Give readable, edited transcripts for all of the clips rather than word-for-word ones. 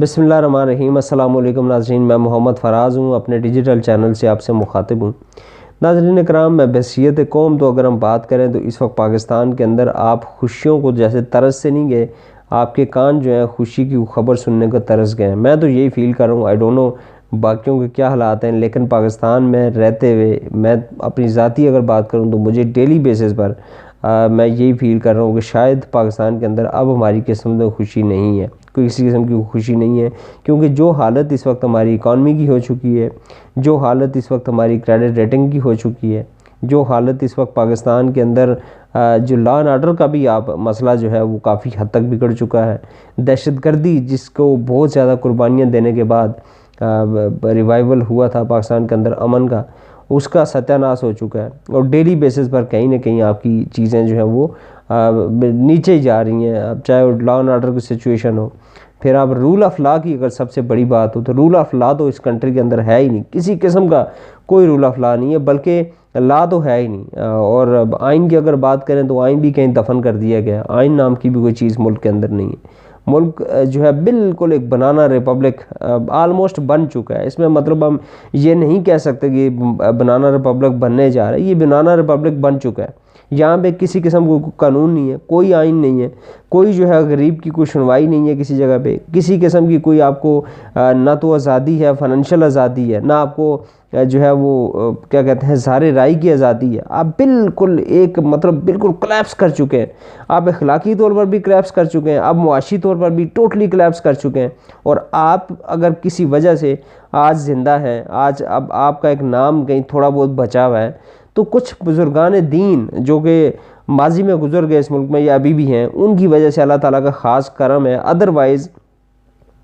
बिस्मिल्लाहिर्रहमानिर्रहीम। अस्सलाम वालेकुम नाज़रीन, मैं मोहम्मद फ़राज़ हूँ, अपने डिजिटल चैनल से आपसे मुखातिब हूँ। नाज़रीन इकराम, मैं बहसीयत कौम तो अगर हम बात करें तो इस वक्त पाकिस्तान के अंदर आप खुशियों को जैसे तरस से नहीं गए, आपके कान जो है खुशी की खबर सुनने को तरस गए हैं। मैं तो यही फ़ील कर रहा हूँ, आई डोंट नो बाकियों के क्या हालात हैं, लेकिन पाकिस्तान में रहते हुए मैं अपनी ज़ाती अगर बात करूँ तो मुझे डेली बेसिस पर मैं यही फ़ील कर रहा हूँ कि शायद पाकिस्तान के अंदर अब हमारी किस्मत में खुशी नहीं है, कोई किसी किस्म की खुशी नहीं है। क्योंकि जो हालत इस वक्त हमारी इकॉनमी की हो चुकी है, जो हालत इस वक्त हमारी क्रेडिट रेटिंग की हो चुकी है, जो हालत इस वक्त पाकिस्तान के अंदर जो लॉ एंड ऑर्डर का भी आप मसला जो है वो काफ़ी हद तक बिगड़ चुका है। दहशतगर्दी जिसको बहुत ज़्यादा कुर्बानियाँ देने के बाद रिवाइवल हुआ था पाकिस्तान के अंदर अमन का, उसका सत्यानाश हो चुका है। और डेली बेसिस पर कहीं ना कहीं आपकी चीज़ें जो हैं वो नीचे ही जा रही हैं। अब चाहे वो लॉ एंड ऑर्डर की सिचुएशन हो, फिर आप रूल ऑफ लॉ की अगर सबसे बड़ी बात हो तो रूल ऑफ लॉ तो इस कंट्री के अंदर है ही नहीं, किसी किस्म का कोई रूल ऑफ लॉ नहीं है, बल्कि लॉ तो है ही नहीं। और आइन की अगर बात करें तो आइन भी कहीं दफन कर दिया गया। आइन नाम की भी कोई चीज़ मुल्क के अंदर नहीं है। मुल्क जो है बिल्कुल एक बनाना रिपब्लिक आलमोस्ट बन चुका है। इसमें मतलब हम ये नहीं कह सकते कि बनाना रिपब्लिक बनने जा रहा है, ये बनाना रिपब्लिक बन चुका है। यहाँ पे किसी किस्म का कानून नहीं है, कोई आइन नहीं है, कोई जो है गरीब की कोई सुनवाई नहीं है किसी जगह पे, किसी किस्म की कोई आपको ना तो आज़ादी है, फाइनेंशियल आज़ादी है, ना आपको जो है वो क्या कहते हैं ज़ाहिर राय की आज़ादी है। आप बिल्कुल एक मतलब बिल्कुल कोलैप्स कर चुके हैं। आप अखलाकी तौर पर भी कोलैप्स कर चुके हैं, आप मुआशी तौर पर भी टोटली कोलैप्स कर चुके हैं। और आप अगर किसी वजह से आज ज़िंदा हैं, आज अब आपका एक नाम कहीं थोड़ा बहुत बचा हुआ है, तो कुछ बुजुर्गान दीन जो कि माजी में गुजर गए इस मुल्क में या अभी भी हैं, उनकी वजह से अल्लाह ताला का ख़ास करम है। अदरवाइज़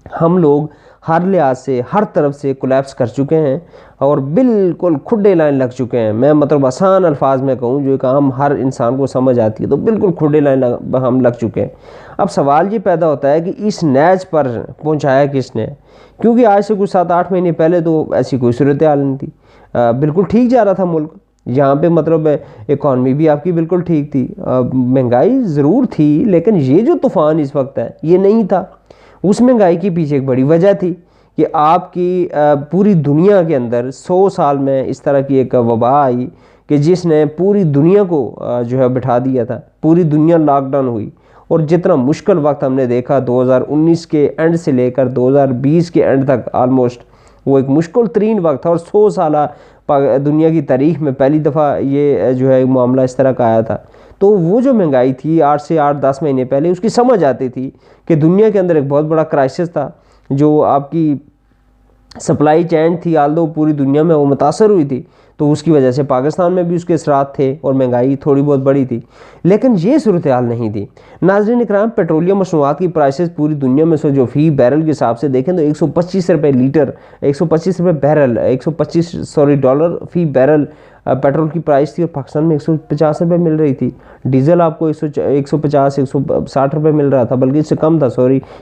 हम लोग हर लिहाज से हर तरफ से कोलैप्स कर चुके हैं और बिल्कुल खुडे लाइन लग चुके हैं। मैं मतलब आसान अल्फाज में कहूँ जो एक आम हर इंसान को समझ आती है, तो बिल्कुल खुडे लाइन हम लग चुके हैं। अब सवाल ये पैदा होता है कि इस नैज पर पहुँचाया किसने? क्योंकि आज से कुछ 7-8 महीने पहले तो ऐसी कोई सूरत हाल नहीं थी, बिल्कुल ठीक जा रहा था मुल्क। यहाँ पे मतलब इकॉनमी भी आपकी बिल्कुल ठीक थी, महंगाई ज़रूर थी, लेकिन ये जो तूफ़ान इस वक्त है ये नहीं था। उस महंगाई के पीछे एक बड़ी वजह थी कि आपकी पूरी दुनिया के अंदर 100 साल में इस तरह की एक वबा आई कि जिसने पूरी दुनिया को जो है बिठा दिया था। पूरी दुनिया लॉकडाउन हुई और जितना मुश्किल वक्त हमने देखा 2019 के एंड से लेकर 2020 के एंड तक, आलमोस्ट वो एक मुश्किल तरीन वक्त था। और 100 साल दुनिया की तारीख में पहली दफ़ा ये जो है मामला इस तरह का आया था। तो वो जो महंगाई थी 8 से 8-10 महीने पहले, उसकी समझ आती थी कि दुनिया के अंदर एक बहुत बड़ा क्राइसिस था। जो आपकी सप्लाई चैन थी, आल्दो पूरी दुनिया में वो मुतासर हुई थी, तो उसकी वजह से पाकिस्तान में भी उसके असरात थे और महंगाई थोड़ी बहुत बढ़ी थी। लेकिन ये सूरत हाल नहीं थी। नाज़रीन इकराम, पेट्रोलियम मसनूआत की प्राइसेस पूरी दुनिया में से जो फ़ी बैरल के हिसाब से देखें तो 125 रुपये लीटर, 125 रुपये बैरल, 125 डॉलर फ़ी बैरल पेट्रोल की प्राइस थी। और पाकिस्तान में 150 रुपये मिल रही थी। डीजल आपको 150-160 रुपये मिल रहा था, बल्कि इससे कम था,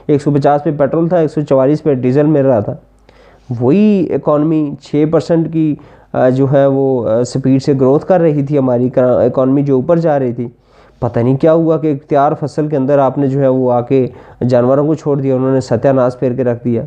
150 पे पेट्रोल था, 144 पे डीजल मिल रहा था। वही इकॉनमी 6% की जो है वो स्पीड से ग्रोथ कर रही थी, हमारी इकॉनमी जो ऊपर जा रही थी। पता नहीं क्या हुआ कि इख्तियार फसल के अंदर आपने जो है वो आके जानवरों को छोड़ दिया, उन्होंने सत्यानाश फेर के रख दिया।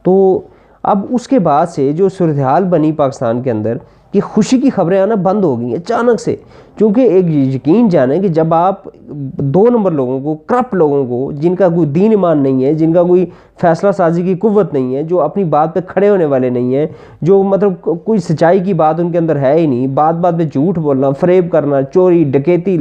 तो अब उसके बाद से जो सूरत हाल बनी पाकिस्तान के अंदर कि खुशी की खबरें आना बंद हो गई अचानक से। क्योंकि एक यकीन जाने कि जब आप 2 नंबर लोगों को, करप्ट लोगों को, जिनका कोई दीन ईमान नहीं है, जिनका कोई फैसला साजी की कुव्वत नहीं है, जो अपनी बात पे खड़े होने वाले नहीं हैं, जो मतलब कोई सच्चाई की बात उनके अंदर है ही नहीं, बात बात पे झूठ बोलना, फरेब करना, चोरी डकैती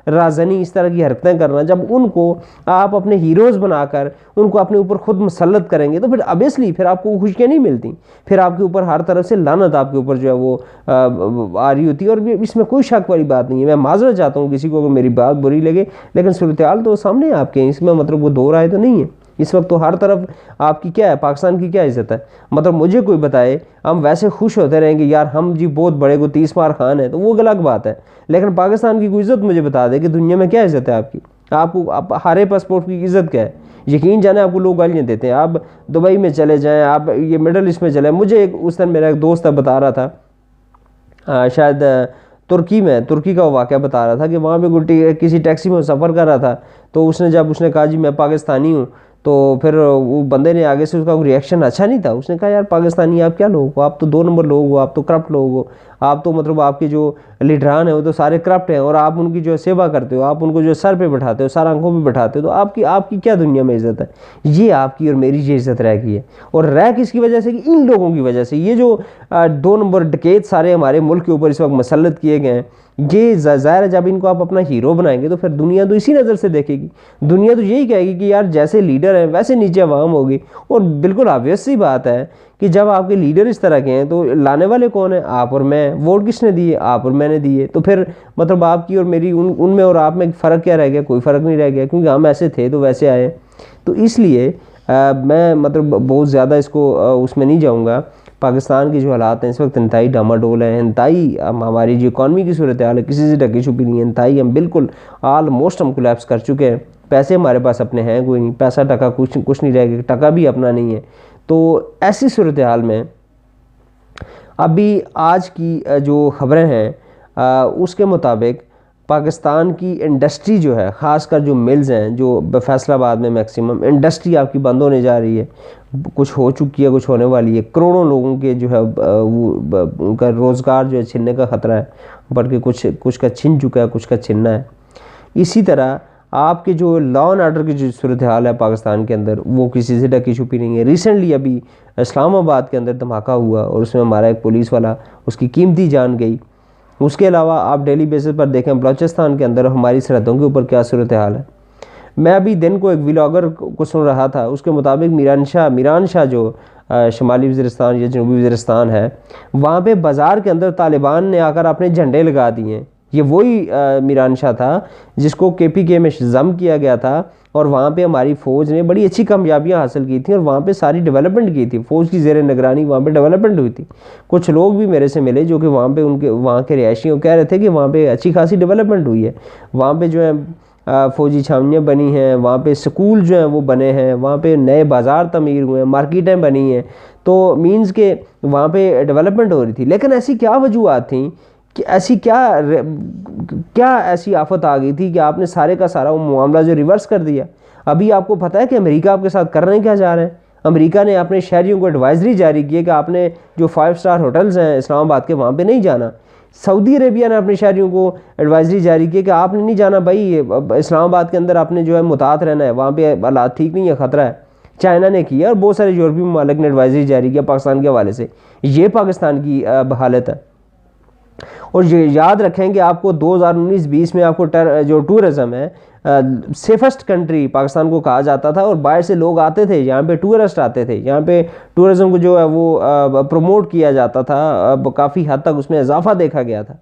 राजनी इस तरह की हरकतें करना, जब उनको आप अपने हीरोज़ बनाकर उनको अपने ऊपर खुद मुसल्लत करेंगे तो फिर ऑब्वियसली फिर आपको खुशियाँ नहीं मिलती। फिर आपके ऊपर हर तरफ से लानत आपके ऊपर जो है वो आ रही होती है। और इसमें कोई शक वाली बात नहीं है। मैं माजरत चाहता हूँ किसी को अगर मेरी बात बुरी लगे, लेकिन सूरत हाल तो सामने आपके हैं, इसमें मतलब वो दो राय तो नहीं है। इस वक्त तो हर तरफ आपकी क्या है, पाकिस्तान की क्या इज़्ज़त है? मतलब मुझे कोई बताए हम वैसे खुश होते रहेंगे यार हम जी बहुत बड़े को 30 मार खान है, तो वो अलग बात है। लेकिन पाकिस्तान की कोई इज़्ज़त मुझे बता दे कि दुनिया में क्या इज़्ज़त है आपकी? आप हरे पासपोर्ट की इज़्ज़त क्या है? यकीन जाने आपको लोग गालियाँ देते हैं। आप दुबई में चले जाएँ, आप ये मिडल ईस्ट में चले। मुझे एक उस दिन मेरा एक दोस्त बता रहा था, शायद तुर्की का वाक़या बता रहा था कि वहाँ पे किसी टैक्सी में सफ़र कर रहा था, तो उसने कहा जी मैं पाकिस्तानी हूँ, तो फिर वो बंदे ने आगे से उसका रिएक्शन अच्छा नहीं था। उसने कहा यार पाकिस्तानी आप क्या लोग हो, आप तो 2 नंबर लोग हो, आप तो करप्ट लोग हो, आप तो मतलब आपके जो लीडरान हैं वो तो सारे करप्ट हैं, और आप उनकी जो सेवा करते हो, आप उनको जो सर पे बैठाते हो, सर आंखों पे बैठाते हो, तो आपकी क्या दुनिया में इज़्ज़त है। ये आपकी और मेरी ये इज़्ज़त रह गई है। और रह किसकी वजह से, कि इन लोगों की वजह से। ये जो 2 नंबर डकैत सारे हमारे मुल्क के ऊपर इस वक्त मसलत किए गए हैं, ये ज़ाहिर है जब इनको आप अपना हीरो बनाएंगे तो फिर दुनिया तो इसी नज़र से देखेगी। दुनिया तो यही कहेगी कि यार जैसे लीडर हैं वैसे नीचे अवाम होगी। और बिल्कुल ऑब्वियस सी बात है कि जब आपके लीडर इस तरह के हैं तो लाने वाले कौन है, आप और मैं। वोट किसने दिए, आप और मैंने दिए। तो फिर मतलब आपकी और मेरी उनमें और आप में फ़र्क क्या रह गया, कोई फ़र्क नहीं रह गया, क्योंकि हम ऐसे थे तो वैसे आए। तो इसलिए मैं मतलब बहुत ज़्यादा इसको उसमें नहीं जाऊँगा। पाकिस्तान के जो हालात हैं इस वक्त इंतहाई डामाडोल है, इंतहाई हमारी जो इकॉनमी की सूरत हाल है किसी से ढकी छुपी नहीं है, इंतहाई हम बिल्कुल ऑलमोस्ट हम कोलैप्स कर चुके हैं। पैसे हमारे पास अपने हैं कोई नहीं, पैसा टका कुछ नहीं रहेगा, टका भी अपना नहीं है। तो ऐसी सूरत हाल में अभी आज की जो ख़बरें हैं उसके मुताबिक पाकिस्तान की इंडस्ट्री जो है, ख़ासकर जो मिल्स हैं जो फैसलाबाद में मैक्सिमम इंडस्ट्री आपकी बंद होने जा रही है। कुछ हो चुकी है, कुछ होने वाली है। करोड़ों लोगों के जो है उनका रोज़गार जो है छिनने का ख़तरा है, बल्कि कुछ का छिन चुका है, कुछ का छिनना है। इसी तरह आपके जो लॉ एंड ऑर्डर की जो सूरत हाल है पाकिस्तान के अंदर, वो किसी से ढकी छुपी नहीं है। रिसेंटली अभी इस्लामाबाद के अंदर धमाका हुआ और उसमें हमारा एक पुलिस वाला, उसकी कीमती जान गई। उसके अलावा आप डेली बेसिस पर देखें बलूचिस्तान के अंदर हमारी सरहदों के ऊपर क्या सूरत हाल है। मैं अभी दिन को एक व्लॉगर को सुन रहा था, उसके मुताबिक मीरान शाह जो शुमाली वज़ीरिस्तान या जनूबी वज़ीरिस्तान है, वहाँ पे बाज़ार के अंदर तालिबान ने आकर अपने झंडे लगा दिए। ये वही मीरान शाह था जिसको KPK में ज़म किया गया था, और वहाँ पे हमारी फ़ौज ने बड़ी अच्छी कामयाबियाँ हासिल की थी और वहाँ पे सारी डेवलपमेंट की थी। फ़ौज की ज़ेर निगरानी वहाँ पे डेवलपमेंट हुई थी। कुछ लोग भी मेरे से मिले जो कि वहाँ के रिहायशी कह रहे थे कि वहाँ पे अच्छी खासी डेवलपमेंट हुई है। वहाँ पे जो है फ़ौजी छावनियाँ बनी हैं, वहाँ पे स्कूल जो हैं वो बने हैं, वहाँ पे नए बाज़ार तमीर हुए हैं, मार्केटें बनी हैं। तो मीन्स के वहाँ पे डेवलपमेंट हो रही थी। लेकिन ऐसी क्या वजूहत थी कि ऐसी क्या ऐसी आफत आ गई थी कि आपने सारे का सारा वो मामला जो रिवर्स कर दिया। अभी आपको पता है कि अमेरिका आपके साथ करने क्या जा रहे हैं। अमेरिका ने अपने शहरियों को एडवाइजरी जारी की है कि आपने जो 5 स्टार होटल्स हैं इस्लामाबाद के, वहाँ पे नहीं जाना। सऊदी अरेबिया ने अपने शहरियों को एडवाइजरी जारी की कि आपने नहीं जाना भाई, इस्लामाबाद के अंदर आपने जो है मुतात रहना है, वहाँ पे हालात ठीक नहीं है, ख़तरा है। चाइना ने किया और बहुत सारे यूरोपीय ममालिक ने एडवाइजरी जारी किया पाकिस्तान के हवाले से। ये पाकिस्तान की हालत है। और ये याद रखें कि आपको 2019-20 में आपको जो टूरिज़्म है सेफेस्ट कंट्री पाकिस्तान को कहा जाता था, और बाहर से लोग आते थे, यहाँ पे टूरिस्ट आते थे, यहाँ पे टूरिज़्म को जो है वो प्रमोट किया जाता था, काफ़ी हद तक उसमें इजाफा देखा गया था।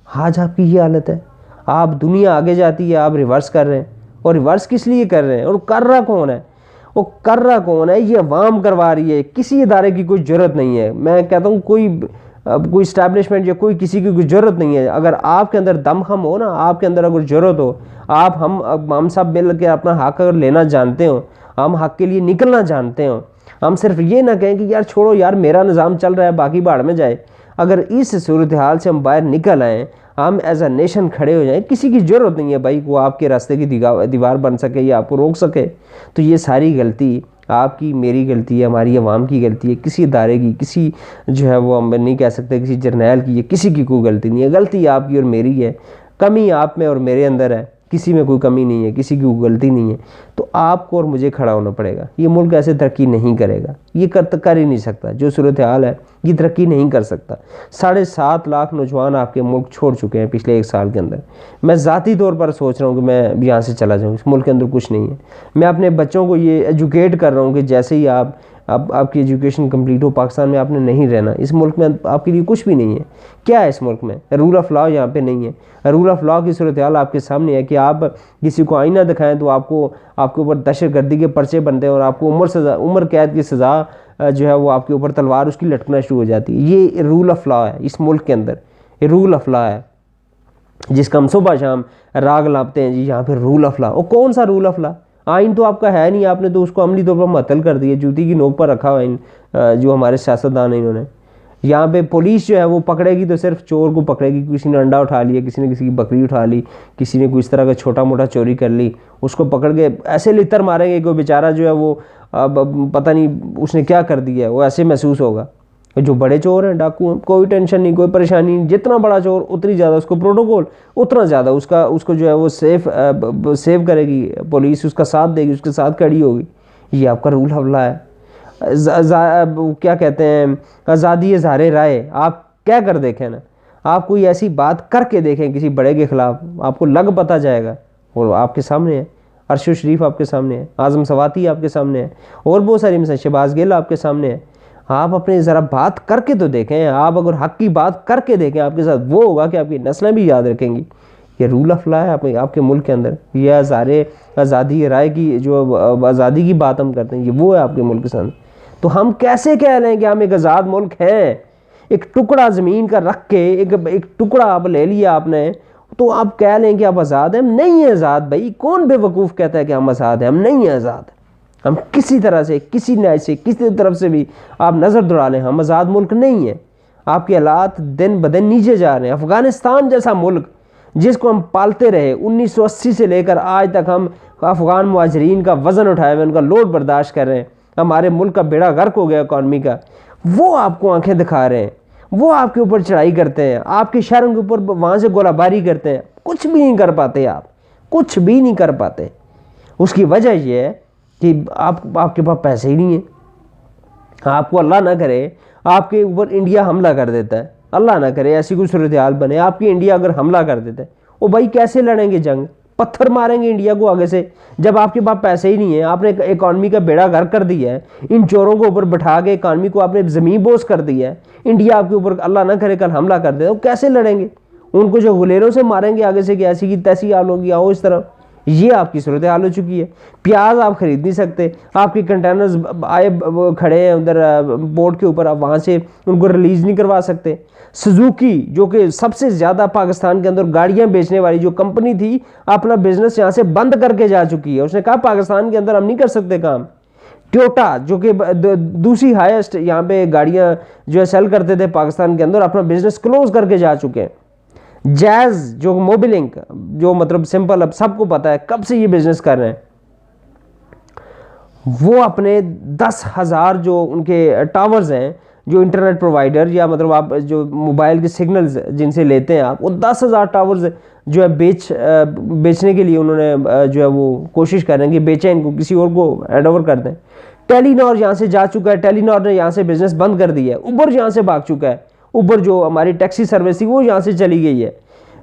आज आपकी ये हालत है। आप दुनिया आगे जाती है, आप रिवर्स कर रहे हैं। और रिवर्स किस लिए कर रहे हैं, और कर रहा कौन है? वो कर रहा कौन है? ये अवाम करवा रही है। किसी इदारे की कोई ज़रूरत नहीं है। मैं कहता हूँ कोई इस्टेब्लिशमेंट या कोई किसी की कोई ज़रूरत नहीं है। अगर आपके अंदर दमखम हो ना, आपके अंदर अगर ज़रूरत हो, हम सब मिल के अपना हक अगर लेना जानते हो, हम हक के लिए निकलना जानते हो, हम सिर्फ ये ना कहें कि यार छोड़ो यार मेरा निज़ाम चल रहा है बाकी भाड़ में जाए। अगर इस सूरत हाल से हम बाहर निकल आएँ, हम एज अ नेशन खड़े हो जाएं, किसी की ज़रूरत नहीं है भाई को आपके रास्ते की दीवार बन सके या आपको रोक सके। तो ये सारी गलती आपकी, मेरी गलती है, हमारी आवाम की गलती है, किसी इदारे की, किसी जो है वो हम नहीं कह सकते किसी जर्नैल की है, किसी की कोई गलती नहीं है। गलती आपकी और मेरी है, कमी आप में और मेरे अंदर है, किसी में कोई कमी नहीं है, किसी की कोई गलती नहीं है। तो आपको और मुझे खड़ा होना पड़ेगा। ये मुल्क ऐसे तरक्की नहीं करेगा, ये कर ही नहीं सकता। जो सूरत हाल है ये तरक्की नहीं कर सकता। 7.5 लाख नौजवान आपके मुल्क छोड़ चुके हैं पिछले 1 साल के अंदर। मैं ज़ाती तौर पर सोच रहा हूँ कि मैं यहाँ से चला जाऊँ, इस मुल्क के अंदर कुछ नहीं है। मैं अपने बच्चों को ये एजुकेट कर रहा हूँ कि जैसे ही आपकी एजुकेशन कंप्लीट हो, पाकिस्तान में आपने नहीं रहना। इस मुल्क में आपके लिए कुछ भी नहीं है। क्या है इस मुल्क में? रूल ऑफ लॉ यहाँ पे नहीं है। रूल ऑफ लॉ की सूरत हाल आपके सामने है कि आप किसी को आईना दिखाएं तो आपके ऊपर दहशतगर्दी के पर्चे बनते हैं और आपको उम्र कैद की सज़ा जो है वो आपके ऊपर तलवार उसकी लटकना शुरू हो जाती है। ये रूल ऑफ लॉ है इस मुल्क के अंदर। ये रूल ऑफ लॉ है जिसका हम सुबह शाम राग लापते हैं जी, यहाँ पे रूल ऑफ लॉ। और कौन सा रूल ऑफ लॉ? आइन तो आपका है नहीं, आपने तो उसको अमली तौर पर मुअत्तल कर दिया, जूती की नोक पर रखा हुआ इन जो हमारे सियासतदान हैं इन्होंने। यहाँ पे पुलिस जो है वो पकड़ेगी तो सिर्फ चोर को पकड़ेगी, किसी ने अंडा उठा लिया, किसी ने किसी की बकरी उठा ली, किसी ने कोई इस तरह का छोटा मोटा चोरी कर ली, उसको पकड़ के ऐसे लितर मारेंगे कि बेचारा जो है वो पता नहीं उसने क्या कर दिया है, वो ऐसे महसूस होगा। जो बड़े चोर हैं, डाकू हैं, कोई टेंशन नहीं, कोई परेशानी नहीं, जितना बड़ा चोर उतनी ज़्यादा उसको प्रोटोकॉल, उतना ज़्यादा उसको जो है वो सेव करेगी पुलिस, उसका साथ देगी, उसके साथ खड़ी होगी। ये आपका रूल हवला है। क्या कहते हैं, आज़ादी इज़हारे राय। आप क्या कर देखें ना, आप कोई ऐसी बात करके देखें किसी बड़े के ख़िलाफ़, आपको लग पता जाएगा। और आपके सामने है अरशद शरीफ, आपके सामने है आज़म सवाती, आपके सामने है और बहुत सारी मिसाल, शहबाज गिल आपके सामने है। आप अपने ज़रा बात करके तो देखें। आप अगर हक़ की बात करके देखें, आपके साथ वो होगा कि आपकी नस्लें भी याद रखेंगी। ये रूल ऑफ लॉ है आपके मुल्क के अंदर। ये आज़ादी राय की, जो आज़ादी की बात हम करते हैं, ये वो है आपके मुल्क के साथ। तो हम कैसे कह रहे हैं कि हम एक आज़ाद मुल्क हैं? एक टुकड़ा ज़मीन का रख के, एक टुकड़ा आप ले लिया आपने, तो आप कह लें कि आप आज़ाद हैं? हम नहीं हैं आज़ाद भाई। कौन बेवकूफ़ कहता है कि हम आज़ाद हैं? हम नहीं हैं आज़ाद। हम किसी तरह से, किसी न्याय से, किसी तरफ से भी आप नज़र दौड़ा लें, हम आज़ाद मुल्क नहीं हैं। आपके हालात दिन ब दिन नीचे जा रहे हैं। अफ़गानिस्तान जैसा मुल्क जिसको हम पालते रहे 1980 से लेकर आज तक, हम अफ़गान मुहाजिरीन का वज़न उठाए हुए, उनका लोड बर्दाश्त कर रहे हैं, हमारे मुल्क का बेड़ा गर्क हो गया इकॉनमी का। वो आपको आंखें दिखा रहे हैं, वो आपके ऊपर चढ़ाई करते हैं, आपके शहरों के ऊपर वहाँ से गोलाबारी करते हैं। कुछ भी नहीं कर पाते, आप कुछ भी नहीं कर पाते। उसकी वजह यह है कि आपके पास पैसे ही नहीं है। आपको अल्लाह ना करे आपके ऊपर इंडिया हमला कर देता है, अल्लाह ना करे ऐसी कोई सूरत हाल बने, आपकी इंडिया अगर हमला कर देता है, वो भाई कैसे लड़ेंगे जंग? पत्थर मारेंगे इंडिया को आगे से, जब आपके पास पैसे ही नहीं है। आपने इकॉनमी का बेड़ा गर्क कर दिया है, इन चोरों को ऊपर बैठा के इकॉनमी को आपने ज़मीन बोझ कर दिया है। इंडिया आपके ऊपर अल्लाह ना करे कल हमला कर दे, वो कैसे लड़ेंगे? उनको जो गुलेरों से मारेंगे आगे से कि ऐसी की तैसी हाल होगी, आओ इस तरह। ये आपकी सूरत हाल हो चुकी है। प्याज आप ख़रीद नहीं सकते, आपके कंटेनर्स आए खड़े हैं उधर बोर्ड के ऊपर, आप वहाँ से उनको रिलीज़ नहीं करवा सकते। सुजुकी जो कि सबसे ज़्यादा पाकिस्तान के अंदर गाड़ियाँ बेचने वाली जो कंपनी थी, अपना बिजनेस यहाँ से बंद करके जा चुकी है। उसने कहा पाकिस्तान के अंदर हम नहीं कर सकते काम। टोयोटा जो कि दूसरी हाईएस्ट यहाँ पे गाड़ियाँ जो है सेल करते थे पाकिस्तान के अंदर, अपना बिजनेस क्लोज करके जा चुके हैं। जैज़ जो मोबिलिंक, जो मतलब सिंपल, अब सबको पता है कब से ये बिजनेस कर रहे हैं, वो अपने 10,000 जो उनके टावर्स हैं, जो इंटरनेट प्रोवाइडर या मतलब आप जो मोबाइल के सिग्नल्स जिनसे लेते हैं आप, वो 10,000 टावर्स जो है बेचने के लिए उन्होंने जो है वो कोशिश कर रहे हैं कि बेचें इनको, किसी और को हैंड ओवर कर दें। टेलीनॉर यहाँ से जा चुका है, टेलीनॉर ने यहाँ से बिजनेस बंद कर दिया है। उबर यहाँ से भाग चुका है, उबर जो हमारी टैक्सी सर्विस थी वो यहाँ से चली गई है।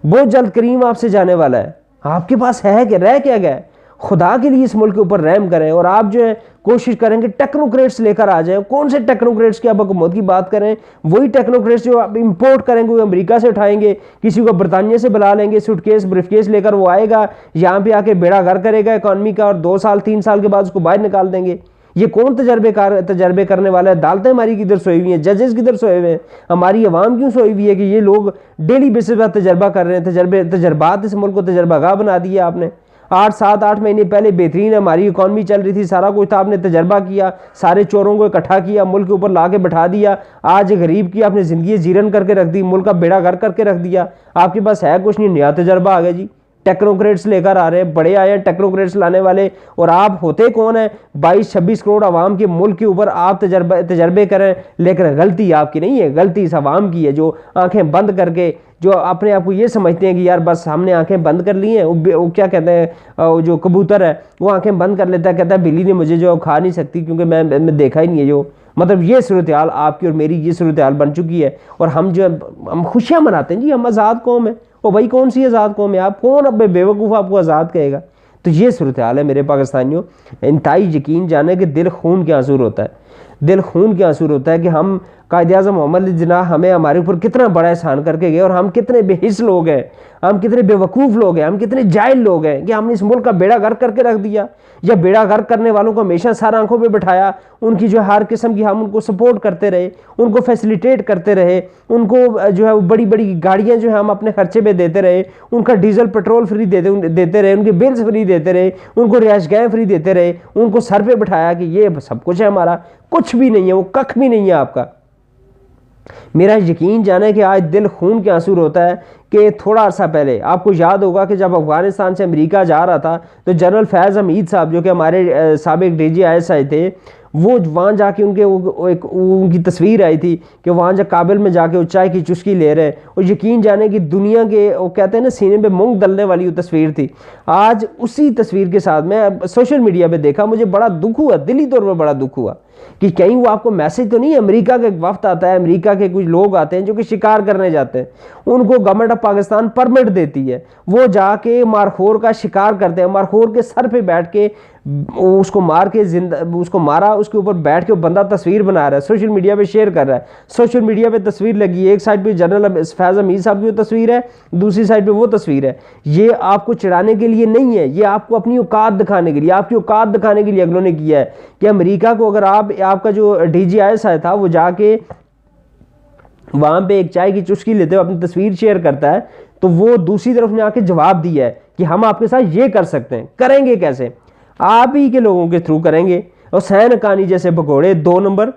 बहुत जल्द करीम आपसे जाने वाला है। आपके पास है कि रह क्या गया? खुदा के लिए इस मुल्क के ऊपर रहम करें। और आप जो है कोशिश करेंगे टेक्नोक्रेट्स लेकर आ जाएं। कौन से टेक्नोक्रेट्स की आप हुकूमत की बात करें? वही टेक्नोक्रेट्स जो आप इंपोर्ट करेंगे, वो अमेरिका से उठाएंगे, किसी को बरतानिया से बुला लेंगे, सूटकेस ब्रीफकेस लेकर वो आएगा, यहाँ पे आके बेड़ा गर्क करेगा इकॉनमी का, और 2 साल 3 साल के बाद उसको बाहर निकाल देंगे। ये कौन तजर्बे करने वाला है? अदालतें हमारी किधर सोई हुई हैं, जजेस किधर सोए हुए हैं, हमारी आवाम क्यों सोई हुई है कि ये लोग डेली बेसिस पर तजर्बा कर रहे हैं? तजर्बात इस मुल्क को तजर्बागाह बना दिया आपने। 8 महीने पहले बेहतरीन हमारी इकॉनमी चल रही थी, सारा कुछ था, आपने तजर्बा किया, सारे चोरों को इकट्ठा किया, मुल्क के ऊपर ला के बैठा दिया। आज गरीब की आपने ज़िंदगी जीरन करके रख दी, मुल्क का बेड़ा गर्क करके रख दिया। आपके पास है कुछ नहीं, नया तजर्बा आ गया जी। टेक्नोक्रेट्स लेकर आ रहे हैं, बड़े आए हैं टेक्नोक्रेट्स लाने वाले, और आप होते कौन है? 22-26 करोड़ आवाम के मुल्क के ऊपर आप तजर्बे करें। लेकिन गलती आपकी नहीं है, गलती इस आवाम की है जो आंखें बंद करके, जो अपने आप को ये समझते हैं कि यार बस हमने आंखें बंद कर ली हैं। वो क्या कहते हैं, जो कबूतर है वो आंखें बंद कर लेता है, कहता है बिल्ली ने मुझे जो खा नहीं सकती क्योंकि मैं देखा ही नहीं है। जो मतलब ये सूरत हाल आपकी और मेरी ये सूरत हाल बन चुकी है। और हम जो है हम खुशियाँ मनाते हैं जी, हम आज़ाद कौम है। ओ भाई कौन सी आज़ाद कौम है? आप कौन अब बेवकूफ़ आपको आज़ाद कहेगा? तो ये सूरत हाल है मेरे पाकिस्तानियों। इंतहाई यकीन जाने कि दिल खून के आंसू होता है, दिल खून के आंसू होता है कि हम कायद-ए-आज़म मोहम्मद अली जिन्नाह हमें हमारे ऊपर कितना बड़ा एहसान करके गए, और हम कितने बेहिस लोग हैं, हम कितने बेवकूफ़ लोग हैं, हम कितने जाहिल लोग हैं कि हमने इस मुल्क का बेड़ा गर्क करके रख दिया। या बेड़ा गर्क करने वालों को हमेशा सर आंखों पे बिठाया, उनकी जो हर किस्म की हम उनको सपोर्ट करते रहे, उनको फैसिलिटेट करते रहे, उनको जो है बड़ी बड़ी गाड़ियाँ जो है हम अपने खर्चे पे देते रहे, उनका डीजल पेट्रोल फ्री देते रहे, उनके बिल्स फ्री देते रहे, उनको रिहाइशगाहें फ्री देते रहे, उनको सर पे बिठाया कि ये सब कुछ है हमारा। कुछ भी नहीं है, वो कख भी नहीं है आपका। मेरा यकीन जाना है कि आज दिल खून के आंसू रोता है कि थोड़ा अर्सा पहले आपको याद होगा कि जब अफ़गानिस्तान से अमेरिका जा रहा था तो जनरल फैज़ हमीद साहब जो कि हमारे साबिक DGISI थे, वो वहाँ जाके उनकी तस्वीर आई थी कि वहाँ जब काबिल में जाके वो चाय की चुस्की ले रहे हैं, और यकीन जाने कि दुनिया के वो कहते हैं ना सीने पे मूंग दलने वाली वो तस्वीर थी। आज उसी तस्वीर के साथ मैं सोशल मीडिया पे देखा, मुझे बड़ा दुख हुआ, दिली तौर पर बड़ा दुख हुआ कि कहीं वो आपको मैसेज तो नहीं, अमेरिका का एक वफ्द आता है, अमेरिका के कुछ लोग आते हैं जो कि शिकार करने जाते हैं, उनको गवर्नमेंट ऑफ पाकिस्तान परमिट देती है, वो जाके मारखोर का शिकार करते हैं, मारखोर के सर पे बैठ के उसको मार के जिंदा उसको मारा, उसके ऊपर बैठ के वो बंदा तस्वीर बना रहा है, सोशल मीडिया पे शेयर कर रहा है। सोशल मीडिया पे तस्वीर लगी है, एक साइड पे जनरल फैज़ हमीद साहब की वो तस्वीर है, दूसरी साइड पे वो तस्वीर है। ये आपको चिढ़ाने के लिए नहीं है, ये आपको अपनी औकात दिखाने के लिए, आपकी औकात दिखाने के लिए अगलों ने किया है कि अमेरिका को अगर आपका जो DGISI था वो जाके वहाँ पे एक चाय की चुस्की लेते हुए अपनी तस्वीर शेयर करता है, तो वो दूसरी तरफ ने आके जवाब दिया है कि हम आपके साथ ये कर सकते हैं। करेंगे कैसे? आप ही के लोगों के थ्रू करेंगे। और सैन अकानी जैसे भगोड़े 2 नंबर,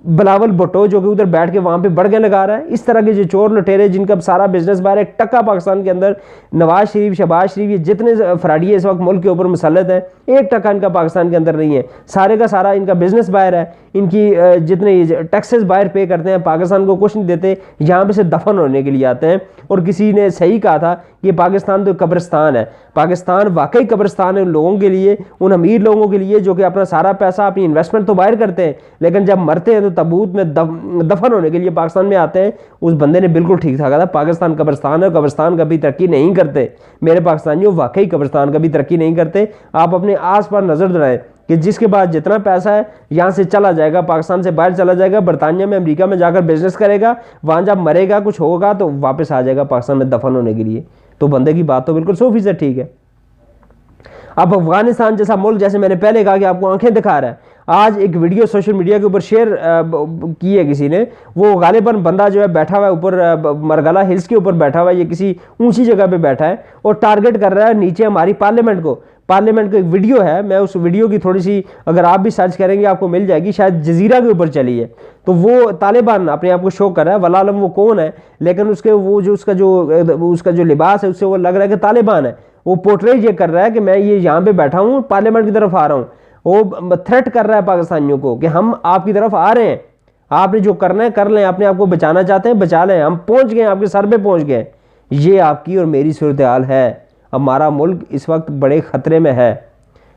बिलावल भुट्टो जो कि उधर बैठ के वहाँ पे बड़गे लगा रहा है, इस तरह के जो चोर लुटेरे जिनका सारा बिजनेस बाहर, एक टक्का पाकिस्तान के अंदर नवाज शरीफ, शहबाज शरीफ, ये जितने फ्राडिये इस वक्त मुल्क के ऊपर मुसल्लत है, एक टक्का इनका पाकिस्तान के अंदर नहीं है। सारे का सारा इनका बिजनेस बाहर है, इनकी जितने टैक्सेस बाहर पे करते हैं, पाकिस्तान को कुछ नहीं देते, यहाँ पे से दफन होने के लिए आते हैं। और किसी ने सही कहा था कि पाकिस्तान तो कब्रिस्तान है, पाकिस्तान वाकई कब्रिस्तान है उन लोगों के लिए, उन अमीर लोगों के लिए जो कि अपना सारा पैसा, अपनी इन्वेस्टमेंट तो बाहर करते हैं, लेकिन जब मरते हैं तो तबूत में दफन होने के लिए पाकिस्तान में आते हैं। उस बंदे ने बिल्कुल ठीक था, कहा पाकिस्तान कब्रिस्तान है, कब्रिस्तान कभी तरक्की नहीं करते। मेरे पाकिस्तानियों, वाकई कब्रिस्तान कभी तरक्की नहीं करते। आप अपने आस पास नजर दौड़ाएं कि जिसके पास जितना पैसा है यहाँ से चला जाएगा, पाकिस्तान से बाहर चला जाएगा, बरतानिया में, अमेरिका में जाकर बिजनेस करेगा, वहाँ जब मरेगा, कुछ होगा तो वापस आ जाएगा पाकिस्तान में दफन होने के लिए। तो बंदे की बात तो बिल्कुल 100% ठीक है। अब अफगानिस्तान जैसा मुल्क, जैसे मैंने पहले कहा कि आपको आंखें दिखा रहा है, आज एक वीडियो सोशल मीडिया के ऊपर शेयर की है किसी ने, वो गालिबन बंदा जो है बैठा हुआ है ऊपर मरगला हिल्स के ऊपर बैठा हुआ है, ये किसी ऊंची जगह पे बैठा है और टारगेट कर रहा है नीचे हमारी पार्लियामेंट को। पार्लियामेंट का एक वीडियो है, मैं उस वीडियो की थोड़ी सी अगर आप भी सर्च करेंगे आपको मिल जाएगी, शायद जजीरा के ऊपर चली है। तो वो तालिबान अपने आप को शो कर रहा है, वल्लाह आलम वो कौन है, लेकिन उसके वो जो उसका जो लिबास है उससे वो लग रहा है कि तालिबान है। वो पोर्ट्रेट ये कर रहा है कि मैं ये यहाँ पे बैठा हूँ, पार्लियामेंट की तरफ आ रहा हूँ। वो थ्रेट कर रहा है पाकिस्तानियों को कि हम आपकी तरफ आ रहे हैं, आपने जो करना है कर लें, अपने आप को बचाना चाहते हैं बचा लें, हम पहुँच गए, आपके सर पे पहुँच गए। ये आपकी और मेरी सूरत हाल है। हमारा मुल्क इस वक्त बड़े ख़तरे में है,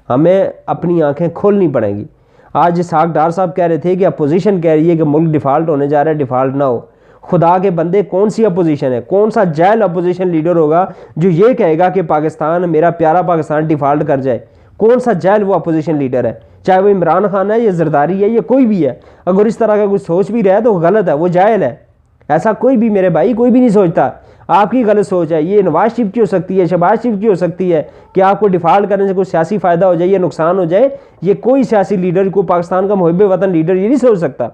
हमें अपनी आंखें खोलनी पड़ेंगी। आज इसाक डार साहब कह रहे थे कि अपोजिशन कह रही है कि मुल्क डिफ़ाल्ट होने जा रहा है, डिफ़ाल्ट ना हो। खुदा के बंदे, कौन सी अपोजिशन है, कौन सा जैल अपोजिशन लीडर होगा जो ये कहेगा कि पाकिस्तान, मेरा प्यारा पाकिस्तान डिफ़ाल्ट कर जाए? कौन सा जैल वो अपोजिशन लीडर है? चाहे वो इमरान खान है या जरदारी है या कोई भी है, अगर इस तरह का कुछ सोच भी रहा है तो गलत है, वो जायल है। ऐसा कोई भी, मेरे भाई, कोई भी नहीं सोचता। आपकी गलत सोच है। ये नवाज शरीफ की हो सकती है, शहबाज शरीफ की हो सकती है कि आपको डिफ़ाल्ट करने से कोई सियासी फ़ायदा हो जाए या नुकसान हो जाए। ये कोई सियासी लीडर को, पाकिस्तान का मुहिब वतन लीडर, ये नहीं सोच सकता।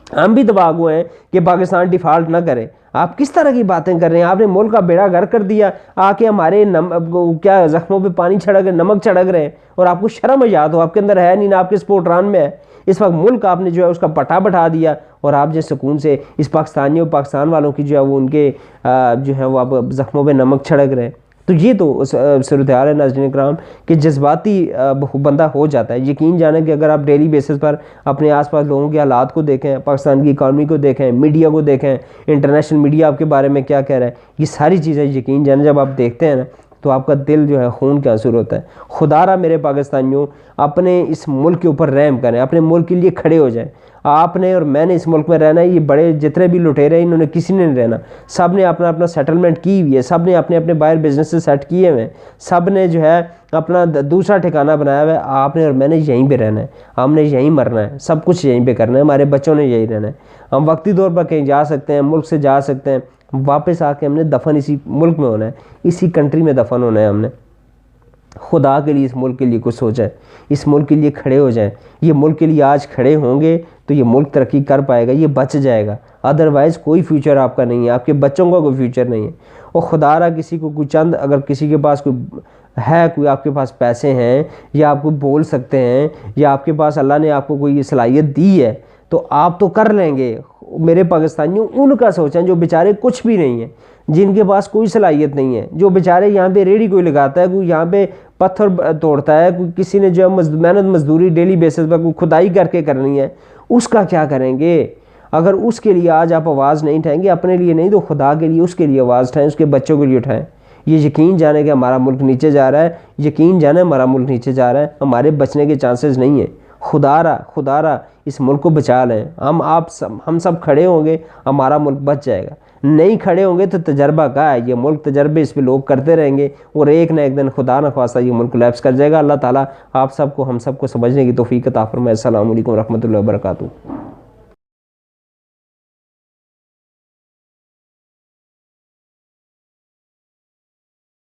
हम भी दबाग हुए हैं कि पाकिस्तान डिफ़ाल्ट ना करे। आप किस तरह की बातें कर रहे हैं? आपने मुल्क का बेड़ा गर्क कर दिया, आके हमारे क्या जख्मों पे पानी छिड़क, नमक छिड़क रहे हैं, और आपको शर्म याद हो, आपके अंदर है नहीं, ना आपके स्पोर्टरान में है। इस वक्त मुल्क आपने जो है उसका पटा बैठा दिया, और आप जो सुकून से इस पाकिस्तानियों, पाकिस्तान वालों की जो है वो उनके जो है वो आप जख्मों पे नमक छिड़क रहे हैं। तो ये तो सूरत हाल है नाज़रीन इकराम कि जज्बाती बंदा हो जाता है। यकीन जाने कि अगर आप डेली बेसिस पर अपने आसपास लोगों के हालात को देखें, पाकिस्तान की इकानमी को देखें, मीडिया को देखें, इंटरनेशनल मीडिया आपके बारे में क्या कह रहा है, ये सारी चीज़ें यकीन जाने जब आप देखते हैं ना, तो आपका दिल जो है खून के आंसू होता है। खुदारा मेरे पाकिस्तानियों, अपने इस मुल्क के ऊपर रहम करें, अपने मुल्क के लिए खड़े हो जाएं। आपने और मैंने इस मुल्क में रहना है। ये बड़े जितने भी लुटेरे हैं, इन्होंने किसी ने नहीं रहना। सब ने अपना अपना सेटलमेंट की हुई है, सब ने अपने अपने बाहर बिजनेस सेट किए हुए हैं, सब ने जो है अपना दूसरा ठिकाना बनाया हुआ है। आपने और मैंने यहीं पे रहना है, हमने यहीं मरना है, सब कुछ यहीं पे करना है, हमारे बच्चों ने यहीं रहना है। हम वक्ती तौर पर कहीं जा सकते हैं, मुल्क से जा सकते हैं, वापस आके हमने दफन इसी मुल्क में होना है, इसी कंट्री में दफन होना है हमने। खुदा के लिए इस मुल्क के लिए कुछ सोचा है, इस मुल्क के लिए खड़े हो जाएं। ये मुल्क के लिए आज खड़े होंगे तो ये मुल्क तरक्की कर पाएगा, ये बच जाएगा। अदरवाइज़ कोई फ्यूचर आपका नहीं है, आपके बच्चों का कोई फ्यूचर नहीं है। और खुदारा किसी को कुछ चंद, अगर किसी के पास कोई है, कोई आपके पास पैसे हैं या आपको बोल सकते हैं या आपके पास अल्लाह ने आपको कोई सलाहियत दी है, तो आप तो कर लेंगे। मेरे पाकिस्तानियों उनका सोचें जो बेचारे कुछ भी नहीं हैं, जिनके पास कोई सलाहियत नहीं है, जो बेचारे यहाँ पे रेडी कोई लगाता है, कोई यहाँ पे पत्थर तोड़ता है, कोई किसी ने जो है मेहनत मजदूरी डेली बेसिस पर कोई खुदाई करके करनी है, उसका क्या करेंगे? अगर उसके लिए आज आप आवाज़ नहीं उठाएंगे, अपने लिए नहीं तो खुदा के लिए उसके लिए आवाज़ उठाएं, उसके बच्चों के लिए उठाएं। ये यकीन जाने कि हमारा मुल्क नीचे जा रहा है, यकीन जाने हमारा मुल्क नीचे जा रहा है, हमारे बचने के चांसेस नहीं है। खुदारा इस मुल्क को बचा लें। हम सब खड़े होंगे, हमारा मुल्क बच जाएगा। नहीं खड़े होंगे तो तजर्बा का है, ये मुल्क तजर्बे इस पे लोग करते रहेंगे और एक ना एक दिन खुदा न ख्वास्ता ये मुल्क कोलैप्स कर जाएगा। अल्लाह ताला आप सबको हम सबको समझने की तौफीक अता फरमाए। अस्सलामु अलैकुम रहमतुल्लाहि व बरकातुहू।